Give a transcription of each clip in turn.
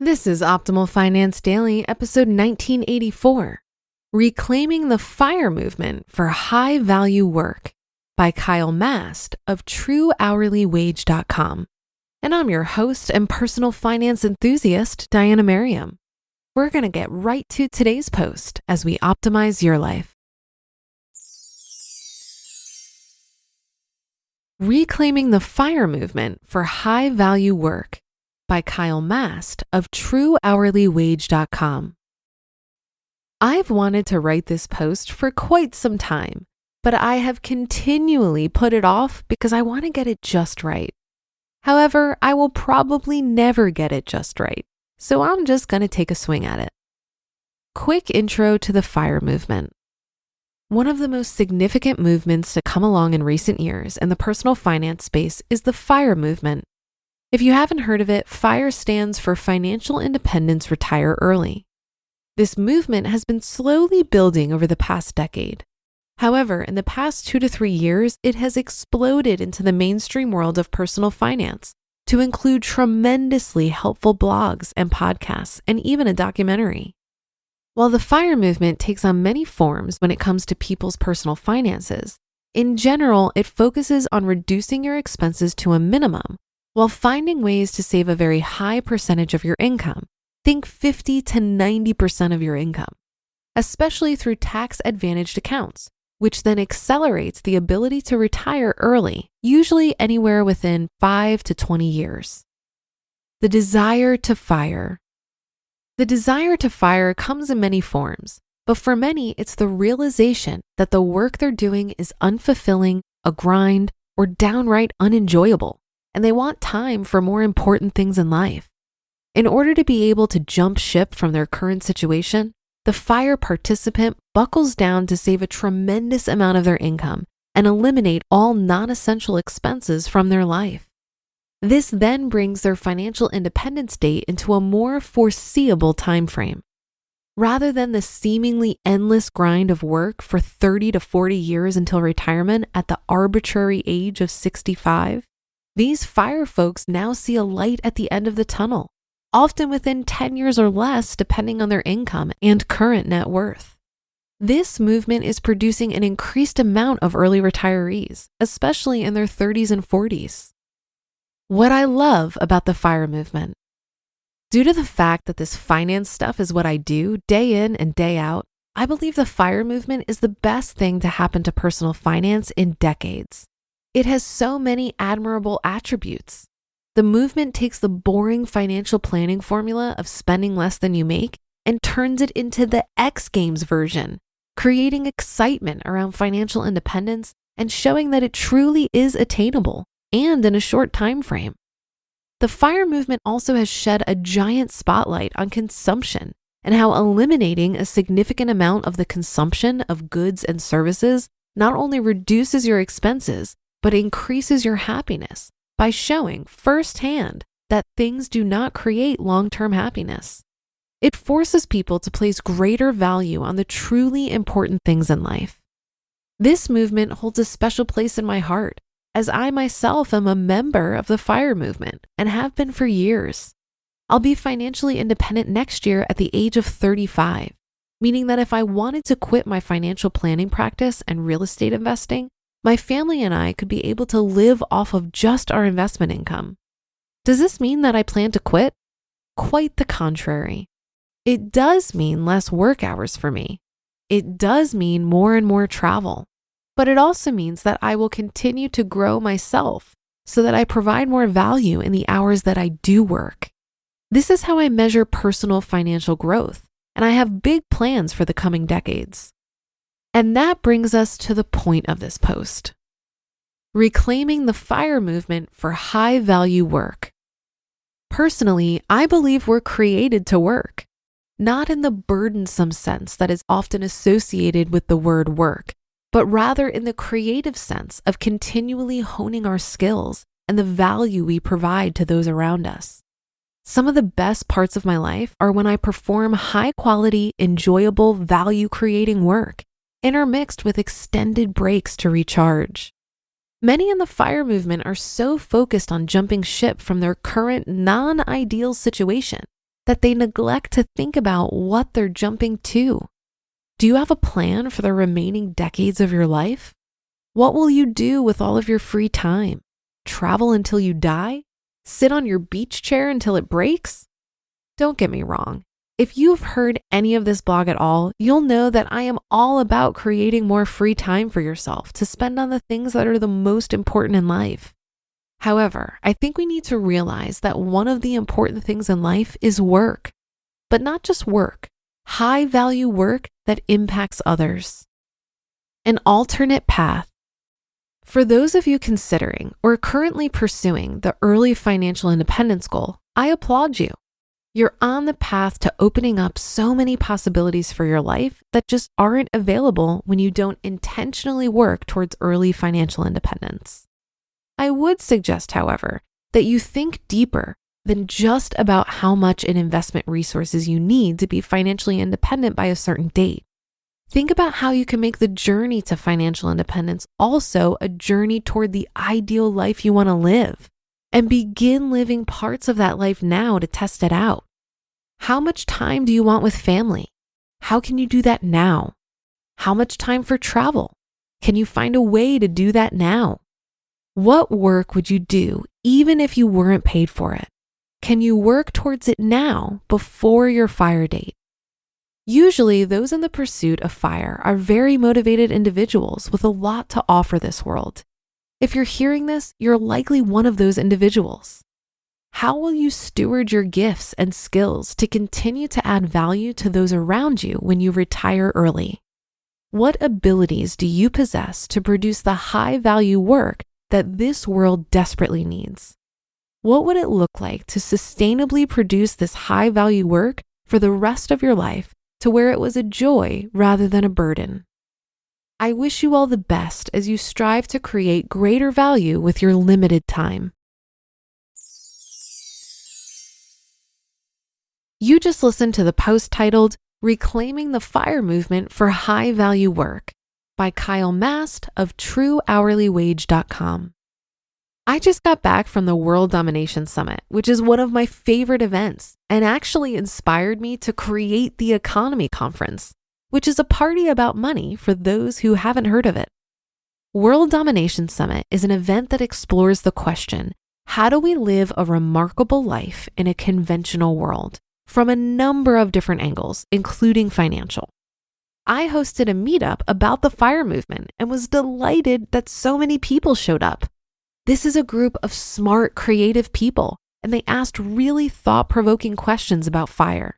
This is Optimal Finance Daily, episode 1984, Reclaiming the FIRE Movement for High-Value Work by Mast of TrueHourlyWage.com. And I'm your host and personal finance enthusiast, Diana Merriam. We're going to get right to today's post as we optimize your life. Reclaiming the FIRE Movement for High-Value Work by Mast of TrueHourlyWage.com. I've wanted to write this post for quite some time, but I have continually put it off because I want to get it just right. However, I will probably never get it just right, so I'm just going to take a swing at it. Quick intro to the FIRE movement. One of the most significant movements to come along in recent years in the personal finance space is the FIRE movement. If you haven't heard of it, FIRE stands for Financial Independence Retire Early. This movement has been slowly building over the past decade. However, in the past 2 to 3 years, it has exploded into the mainstream world of personal finance to include tremendously helpful blogs and podcasts and even a documentary. While the FIRE movement takes on many forms when it comes to people's personal finances, in general, it focuses on reducing your expenses to a minimum while finding ways to save a very high percentage of your income. Think 50 to 90% of your income, especially through tax-advantaged accounts, which then accelerates the ability to retire early, usually anywhere within 5 to 20 years. The desire to FIRE. The desire to FIRE comes in many forms, but for many, it's the realization that the work they're doing is unfulfilling, a grind, or downright unenjoyable, and they want time for more important things in life. In order to be able to jump ship from their current situation, the FIRE participant buckles down to save a tremendous amount of their income and eliminate all non-essential expenses from their life. This then brings their financial independence date into a more foreseeable time frame. Rather than the seemingly endless grind of work for 30 to 40 years until retirement at the arbitrary age of 65, these FIRE folks now see a light at the end of the tunnel, often within 10 years or less depending on their income and current net worth. This movement is producing an increased amount of early retirees, especially in their 30s and 40s. What I love about the FIRE movement. Due to the fact that this finance stuff is what I do day in and day out, I believe the FIRE movement is the best thing to happen to personal finance in decades. It has so many admirable attributes. The movement takes the boring financial planning formula of spending less than you make and turns it into the X Games version, creating excitement around financial independence and showing that it truly is attainable and in a short time frame. The FIRE movement also has shed a giant spotlight on consumption and how eliminating a significant amount of the consumption of goods and services not only reduces your expenses, but increases your happiness by showing firsthand that things do not create long-term happiness. It forces people to place greater value on the truly important things in life. This movement holds a special place in my heart, as I myself am a member of the FIRE movement and have been for years. I'll be financially independent next year at the age of 35, meaning that if I wanted to quit my financial planning practice and real estate investing, my family and I could be able to live off of just our investment income. Does this mean that I plan to quit? Quite the contrary. It does mean less work hours for me. It does mean more and more travel. But it also means that I will continue to grow myself so that I provide more value in the hours that I do work. This is how I measure personal financial growth, and I have big plans for the coming decades. And that brings us to the point of this post. Reclaiming the FIRE movement for high-value work. Personally, I believe we're created to work, not in the burdensome sense that is often associated with the word work, but rather in the creative sense of continually honing our skills and the value we provide to those around us. Some of the best parts of my life are when I perform high-quality, enjoyable, value-creating work, intermixed with extended breaks to recharge. Many in the FIRE movement are so focused on jumping ship from their current non-ideal situation that they neglect to think about what they're jumping to. Do you have a plan for the remaining decades of your life? What will you do with all of your free time? Travel until you die? Sit on your beach chair until it breaks? Don't get me wrong. If you've heard any of this blog at all, you'll know that I am all about creating more free time for yourself to spend on the things that are the most important in life. However, I think we need to realize that one of the important things in life is work, but not just work, high value work that impacts others. An alternate path. For those of you considering or currently pursuing the early financial independence goal, I applaud you. You're on the path to opening up so many possibilities for your life that just aren't available when you don't intentionally work towards early financial independence. I would suggest, however, that you think deeper than just about how much in investment resources you need to be financially independent by a certain date. Think about how you can make the journey to financial independence also a journey toward the ideal life you want to live, and begin living parts of that life now to test it out. How much time do you want with family? How can you do that now? How much time for travel? Can you find a way to do that now? What work would you do even if you weren't paid for it? Can you work towards it now before your FIRE date? Usually, those in the pursuit of FIRE are very motivated individuals with a lot to offer this world. If you're hearing this, you're likely one of those individuals. How will you steward your gifts and skills to continue to add value to those around you when you retire early? What abilities do you possess to produce the high-value work that this world desperately needs? What would it look like to sustainably produce this high-value work for the rest of your life to where it was a joy rather than a burden? I wish you all the best as you strive to create greater value with your limited time. You just listened to the post titled Reclaiming the FIRE Movement for High Value Work by Kyle Mast of TrueHourlyWage.com. I just got back from the World Domination Summit, which is one of my favorite events and actually inspired me to create the Economy Conference, which is a party about money for those who haven't heard of it. World Domination Summit is an event that explores the question, how do we live a remarkable life in a conventional world, from a number of different angles, including financial. I hosted a meetup about the FIRE movement and was delighted that so many people showed up. This is a group of smart, creative people, and they asked really thought-provoking questions about FIRE.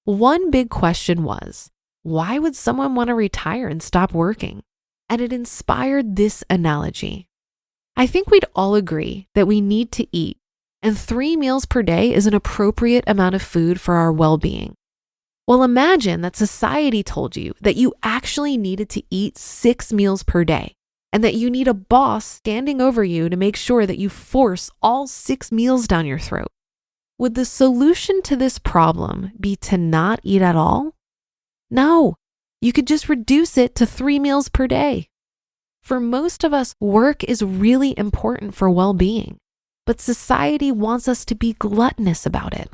One big question was, why would someone want to retire and stop working? And it inspired this analogy. I think we'd all agree that we need to eat, and 3 meals per day is an appropriate amount of food for our well-being. Well, imagine that society told you that you actually needed to eat 6 meals per day, and that you need a boss standing over you to make sure that you force all 6 meals down your throat. Would the solution to this problem be to not eat at all? No, you could just reduce it to 3 meals per day. For most of us, work is really important for well-being, but society wants us to be gluttonous about it.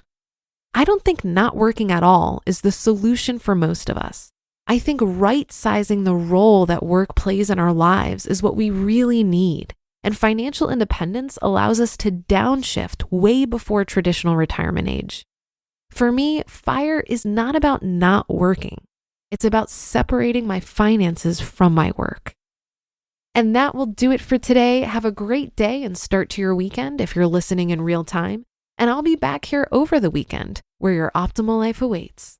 I don't think not working at all is the solution for most of us. I think right-sizing the role that work plays in our lives is what we really need, and financial independence allows us to downshift way before traditional retirement age. For me, FIRE is not about not working. It's about separating my finances from my work. And that will do it for today. Have a great day and start to your weekend if you're listening in real time. And I'll be back here over the weekend where your optimal life awaits.